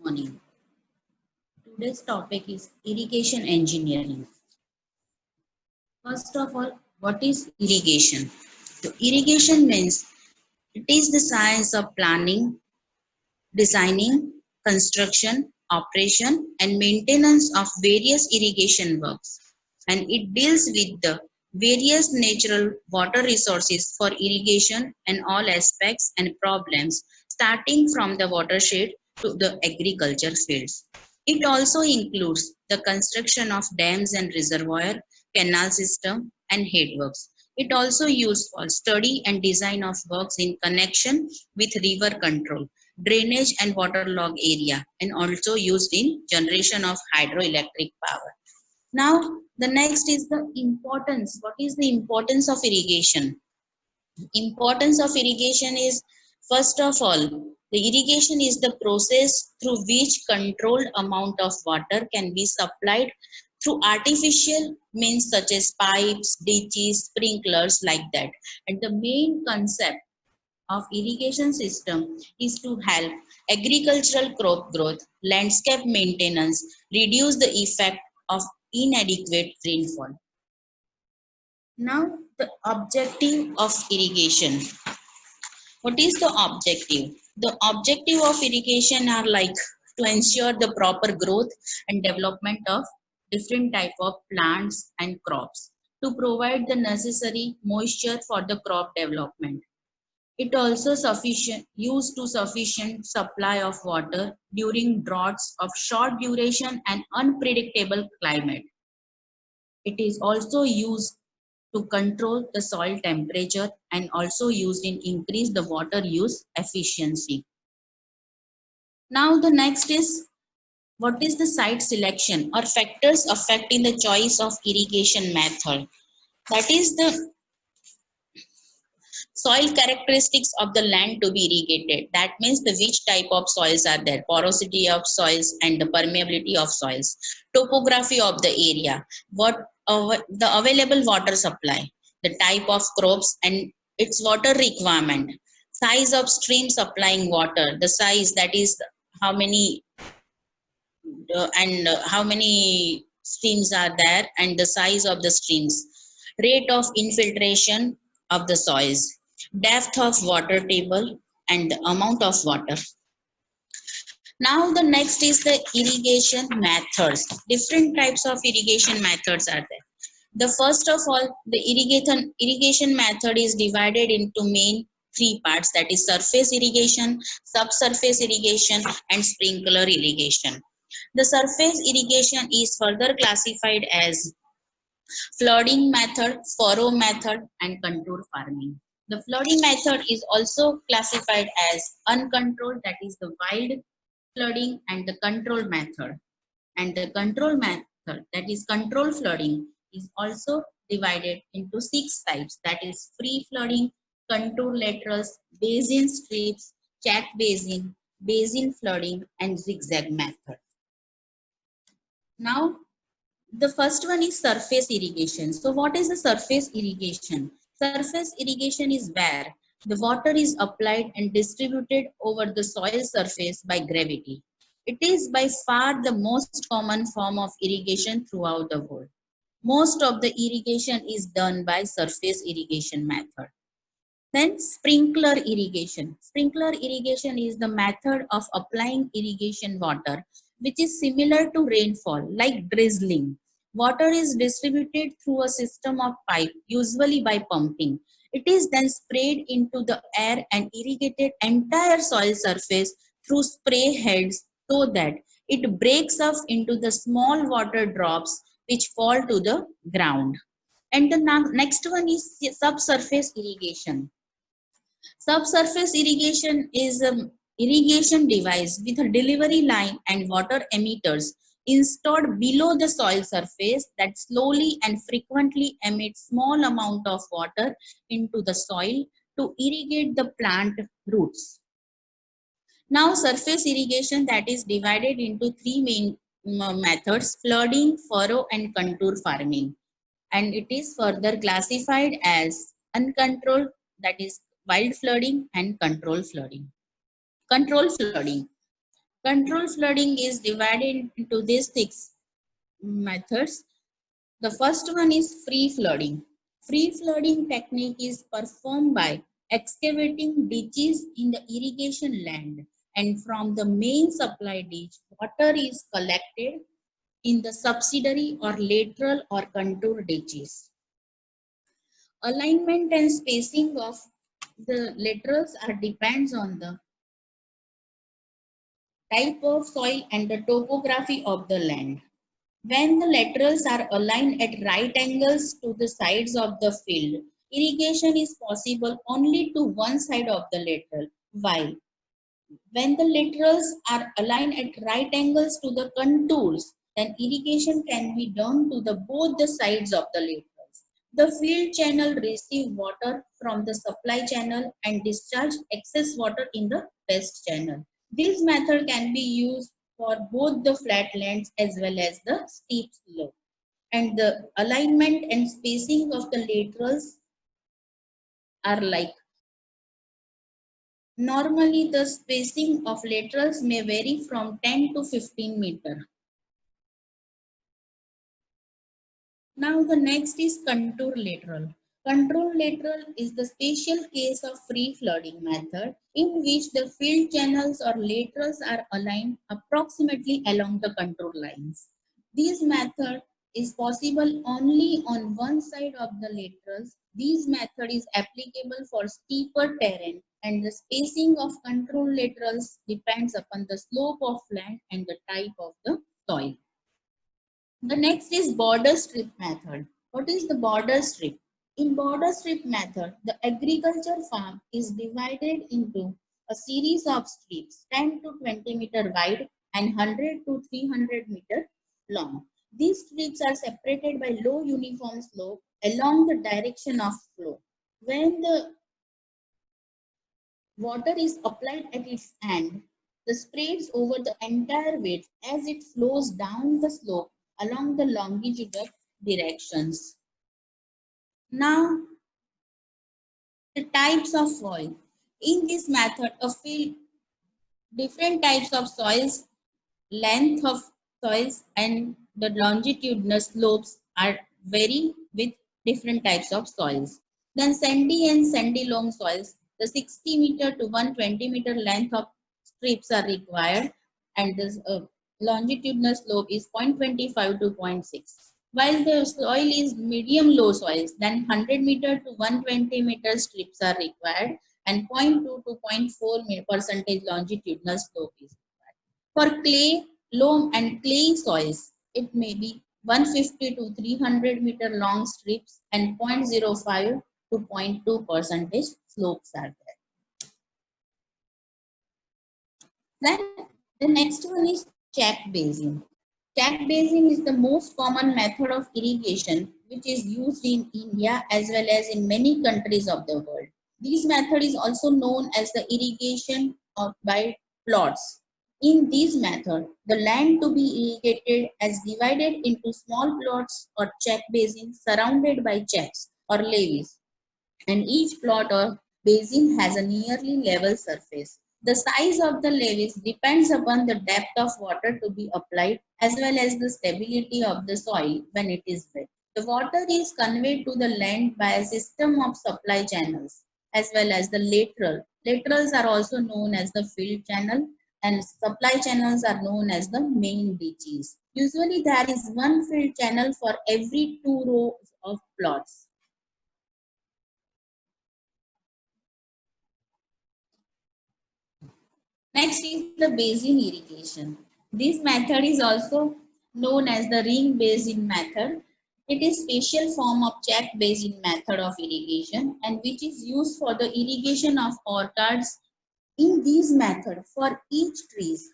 Morning. Today's topic is irrigation engineering. First of all, what is irrigation? So, irrigation means it is the science of planning, designing, construction, operation, and maintenance of various irrigation works, and it deals with the various natural water resources for irrigation and all aspects and problems starting from the watershed to the agriculture fields. It also includes the construction of dams and reservoir, canal system, and headworks. It also used for study and design of works in connection with river control, drainage and waterlogged area, and also used in generation of hydroelectric power. Now, the next is the importance. What is the importance of irrigation? Importance of irrigation is, first of all, the irrigation is the process through which controlled amount of water can be supplied through artificial means such as pipes, ditches, sprinklers, like that. And the main concept of irrigation system is to help agricultural crop growth, landscape maintenance, reduce the effect of inadequate rainfall. Now, the objective of irrigation. What is the objective? The objective of irrigation are like to ensure the proper growth and development of different type of plants and crops, to provide the necessary moisture for the crop development. It also used to sufficient supply of water during droughts of short duration and unpredictable climate. It is also used to control the soil temperature and also used in increase the water use efficiency. Now the next is, what is the site selection or factors affecting the choice of irrigation method? That is the soil characteristics of the land to be irrigated. That means the which type of soils are there, porosity of soils and the permeability of soils, topography of the area, what the available water supply, the type of crops and its water requirement, size of stream supplying water, the size, that is how many how many streams are there and the size of the streams, rate of infiltration of the soils, depth of water table, and the amount of water. Now the next is the irrigation methods. Different types of irrigation methods are there. The first of all, the irrigation method is divided into main three parts, that is surface irrigation, subsurface irrigation, and sprinkler irrigation. The surface irrigation is further classified as flooding method, furrow method, and contour farming. The flooding method is also classified as uncontrolled, that is the wild flooding, and the control method. And the control method, that is control flooding, is also divided into 6 types, that is free flooding, contour laterals, basin strips, check basin, basin flooding, and zigzag method. Now, the first one is surface irrigation. So what is the surface irrigation? Surface irrigation is where the water is applied and distributed over the soil surface by gravity. It is by far the most common form of irrigation throughout the world. Most of the irrigation is done by surface irrigation method. Then sprinkler irrigation. Sprinkler irrigation is the method of applying irrigation water which is similar to rainfall, like drizzling. Water is distributed through a system of pipe, usually by pumping. It is then sprayed into the air and irrigated entire soil surface through spray heads so that it breaks off into the small water drops which fall to the ground. And the next one is subsurface irrigation. Subsurface irrigation is an irrigation device with a delivery line and water emitters installed below the soil surface that slowly and frequently emit small amount of water into the soil to irrigate the plant roots. Now, surface irrigation, that is divided into 3 main methods: flooding, furrow, and contour farming. And it is further classified as uncontrolled, that is wild flooding, and control flooding. Control flooding. Control flooding is divided into these six methods. The first one is free flooding. Free flooding technique is performed by excavating ditches in the irrigation land, and from the main supply ditch, water is collected in the subsidiary or lateral or contour ditches. Alignment and spacing of the laterals are depends on the type of soil and the topography of the land. When the laterals are aligned at right angles to the sides of the field, irrigation is possible only to one side of the lateral, while when the laterals are aligned at right angles to the contours, then irrigation can be done to the both the sides of the laterals. The field channel receive water from the supply channel and discharge excess water in the test channel. This method can be used for both the flat lands as well as the steep slope. And the alignment and spacing of the laterals are like normally the spacing of laterals may vary from 10 to 15 meter. Now the next is contour lateral. Contour lateral is the special case of free flooding method in which the field channels or laterals are aligned approximately along the contour lines. This method is possible only on one side of the laterals. This method is applicable for steeper terrain, and the spacing of contour laterals depends upon the slope of land and the type of the soil. The next is border strip method. What is the border strip? In border strip method, the agriculture farm is divided into a series of strips 10 to 20 meter wide and 100 to 300 meter long. These strips are separated by low uniform slope along the direction of flow. When the water is applied at its end, the spreads over the entire width as it flows down the slope along the longitudinal directions. Now, the types of soil. In this method, a field, different types of soils, length of soils, and the longitudinal slopes are vary with different types of soils. Then sandy and sandy loam soils, the 60 meter to 120 meter length of strips are required, and this longitudinal slope is 0.25 to zero point 0.6. While the soil is medium low soils, then 100 meter to 120 meter strips are required, and 0.2 to zero point 0.4 percentage longitudinal slope is required. For clay, loam and clay soils, it may be 150 to 300 meter long strips and 0.05 to zero point 0.2 percentage slopes are there. Then the next one is check basin. Check basin is the most common method of irrigation which is used in India as well as in many countries of the world. This method is also known as the irrigation by plots. In this method, the land to be irrigated is divided into small plots or check basins surrounded by checks or levees, and each plot or basin has a nearly level surface. The size of the levees depends upon the depth of water to be applied as well as the stability of the soil when it is wet. The water is conveyed to the land by a system of supply channels as well as the lateral. Laterals are also known as the field channel, and supply channels are known as the main ditches. Usually there is one field channel for every two rows of plots. Next is the basin irrigation. This method is also known as the ring basin method. It is special form of check basin method of irrigation and which is used for the irrigation of orchards. In this method, for each trees,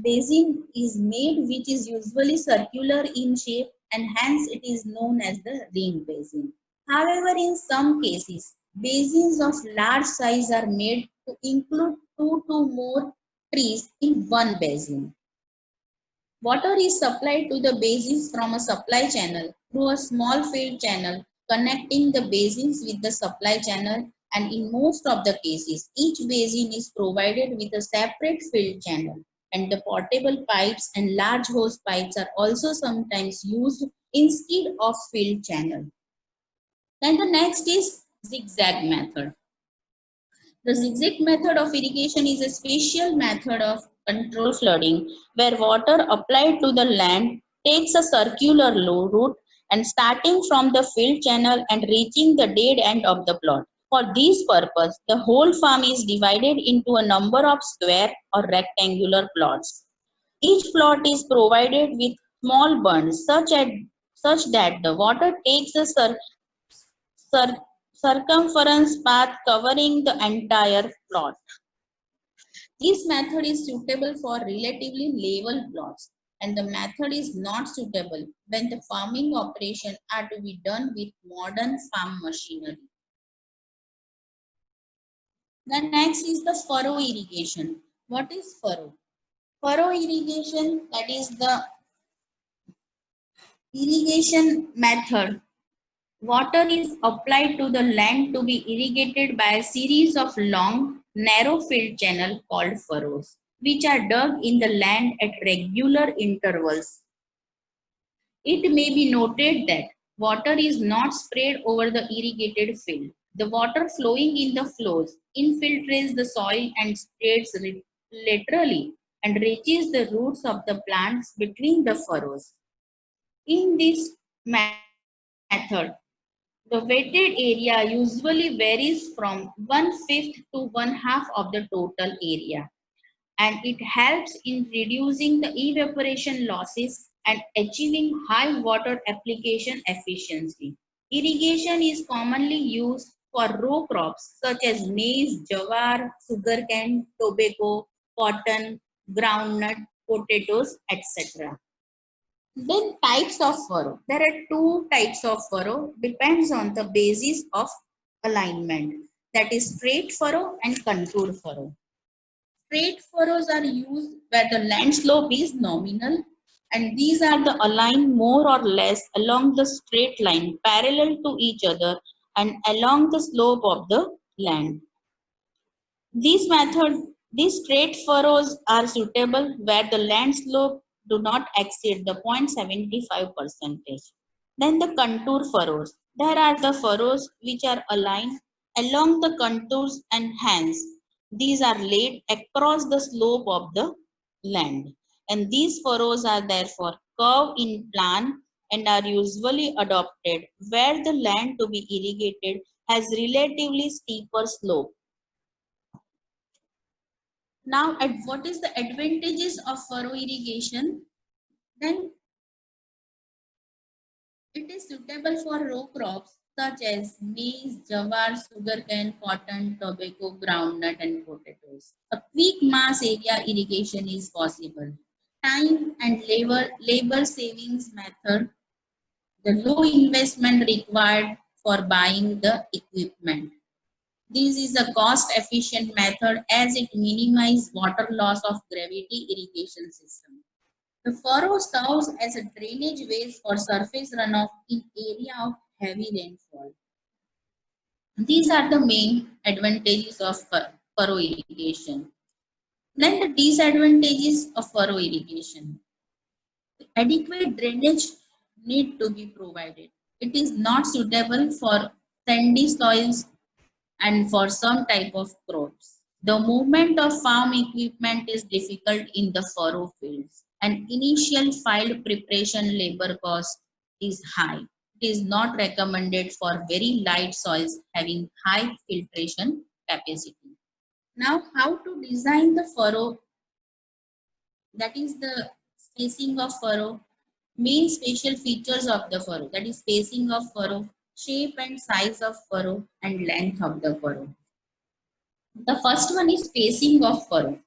basin is made which is usually circular in shape and hence it is known as the ring basin. However, in some cases, basins of large size are made to include two to more trees in one basin. Water is supplied to the basins from a supply channel through a small field channel connecting the basins with the supply channel, and in most of the cases, each basin is provided with a separate field channel. and the portable pipes and large hose pipes are also sometimes used instead of filled channel. Then the next is zigzag method. The zigzag method of irrigation is a special method of control flooding where water applied to the land takes a circular route and starting from the field channel and reaching the dead end of the plot. For this purpose, the whole farm is divided into a number of square or rectangular plots. Each plot is provided with small bunds such that the water takes a cir- circumference path covering the entire plot. This method is suitable for relatively level plots, and the method is not suitable when the farming operations are to be done with modern farm machinery. The next is the furrow irrigation. What is furrow? Furrow irrigation, that is the irrigation method. Water is applied to the land to be irrigated by a series of long, narrow filled channels called furrows, which are dug in the land at regular intervals. It may be noted that water is not sprayed over the irrigated field. The water flowing in the flows infiltrates the soil and spreads laterally and reaches the roots of the plants between the furrows. In this method, the wetted area usually varies from 1/5 to 1/2 of the total area, and it helps in reducing the evaporation losses and achieving high water application efficiency. Irrigation is commonly used for row crops such as maize, jawar, sugarcane, tobacco, cotton, groundnut, potatoes, etc. Then types of furrow. There are two types of furrow, depends on the basis of alignment. That is straight furrow and contour furrow. Straight furrows are used where the land slope is nominal, and these are the aligned more or less along the straight line parallel to each other and along the slope of the land. These straight furrows are suitable where the land slope do not exceed the 0.75%. Then the contour furrows. There are the furrows which are aligned along the contours and hence these are laid across the slope of the land. And these furrows are therefore curved in plan and are usually adopted where the land to be irrigated has relatively steeper slope. Now, what is the advantages of furrow irrigation? Then it is suitable for row crops such as maize, jawar, sugarcane, cotton, tobacco, groundnut, and potatoes. A quick mass area irrigation is possible. Time and labor savings method. The low investment required for buying the equipment. This is a cost-efficient method as it minimizes water loss of gravity irrigation system. The furrow serves as a drainage ways for surface runoff in area of heavy rainfall. These are the main advantages of furrow irrigation. Then the disadvantages of furrow irrigation. Adequate drainage need to be provided. It is not suitable for sandy soils and for some type of crops. The movement of farm equipment is difficult in the furrow fields, and initial field preparation labor cost is high. It is not recommended for very light soils having high filtration capacity. Now, how to design the furrow? That is the spacing of furrow, main spatial features of the furrow, that is spacing of furrow, shape and size of furrow, and length of the furrow. The first one is spacing of furrow.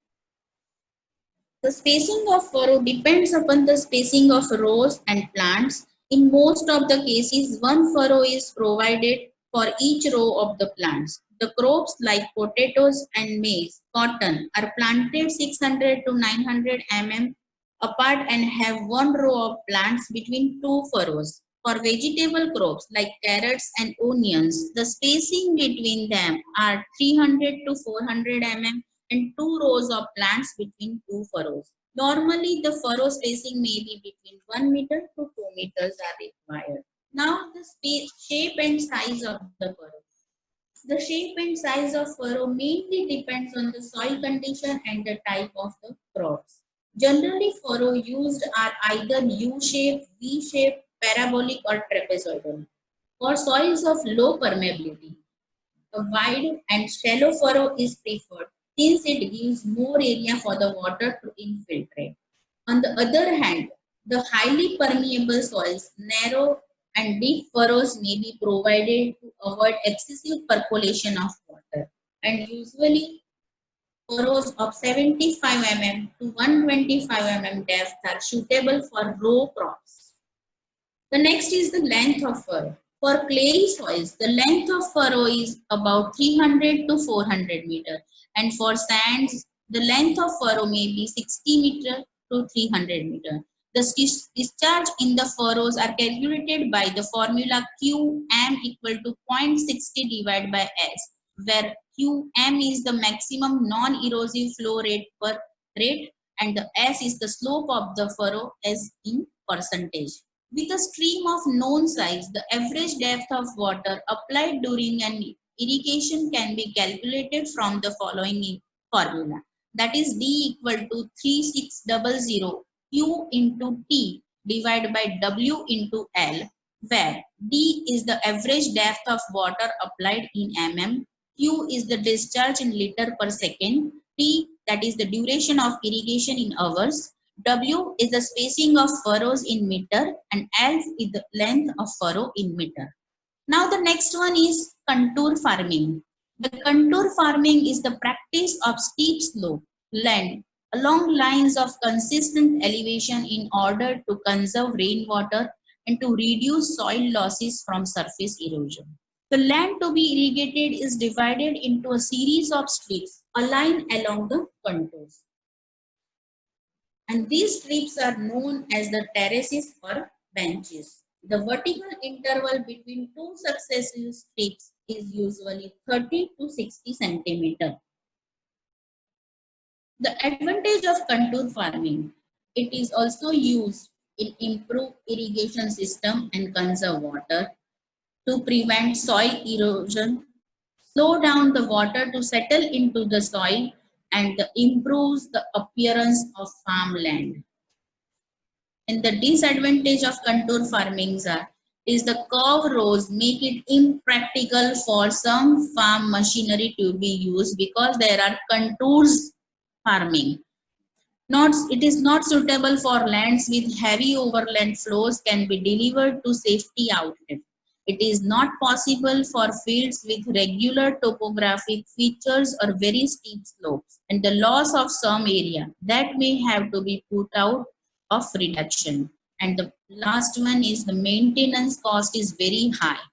The spacing of furrow depends upon the spacing of rows and plants. In most of the cases, one furrow is provided for each row of the plants. The crops like potatoes and maize, cotton are planted 600 to 900 mm apart and have one row of plants between two furrows. For vegetable crops like carrots and onions, the spacing between them are 300 to 400 mm, and 2 rows of plants between 2 furrows. Normally, the furrow spacing may be between 1 meter to 2 meters are required. Now, the shape and size of the furrow. The shape and size of furrow mainly depends on the soil condition and the type of the crops. Generally, furrow used are either U-shape, V-shape, parabolic or trapezoidal. For soils of low permeability, a wide and shallow furrow is preferred since it gives more area for the water to infiltrate. On the other hand, the highly permeable soils, narrow and deep furrows may be provided to avoid excessive percolation of water, and usually furrows of 75 mm to 125 mm depth are suitable for row crops. The next is the length of furrow. For clayey soils, the length of furrow is about 300 to 400 meter, and for sands, the length of furrow may be 60 meter to 300 meter. The discharge in the furrows are calculated by the formula Qm equal to 0.60 divided by S, where Qm is the maximum non-erosive flow rate per rate, and the S is the slope of the furrow as in percentage. With a stream of known size, the average depth of water applied during an irrigation can be calculated from the following formula. That is D equal to 3600 Q into T divided by W into L, where D is the average depth of water applied in mm, Q is the discharge in liter per second, T, that is the duration of irrigation in hours, W is the spacing of furrows in meter, and L is the length of furrow in meter. Now the next one is contour farming. The contour farming is the practice of steep slope land along lines of consistent elevation in order to conserve rainwater and to reduce soil losses from surface erosion. The land to be irrigated is divided into a series of strips aligned along the contours, and these strips are known as the terraces or benches. The vertical interval between two successive strips is usually 30 to 60 centimeter. The advantage of contour farming: it is also used in improved irrigation system and conserve water, to prevent soil erosion, slow down the water to settle into the soil, and improves the appearance of farmland. And the disadvantage of contour farming is the curve rows make it impractical for some farm machinery to be used because there are contours farming. It is not suitable for lands with heavy overland flows can be delivered to safety outlet. It is not possible for fields with regular topographic features or very steep slopes, and the loss of some area that may have to be put out of reduction. And the last one is the maintenance cost is very high.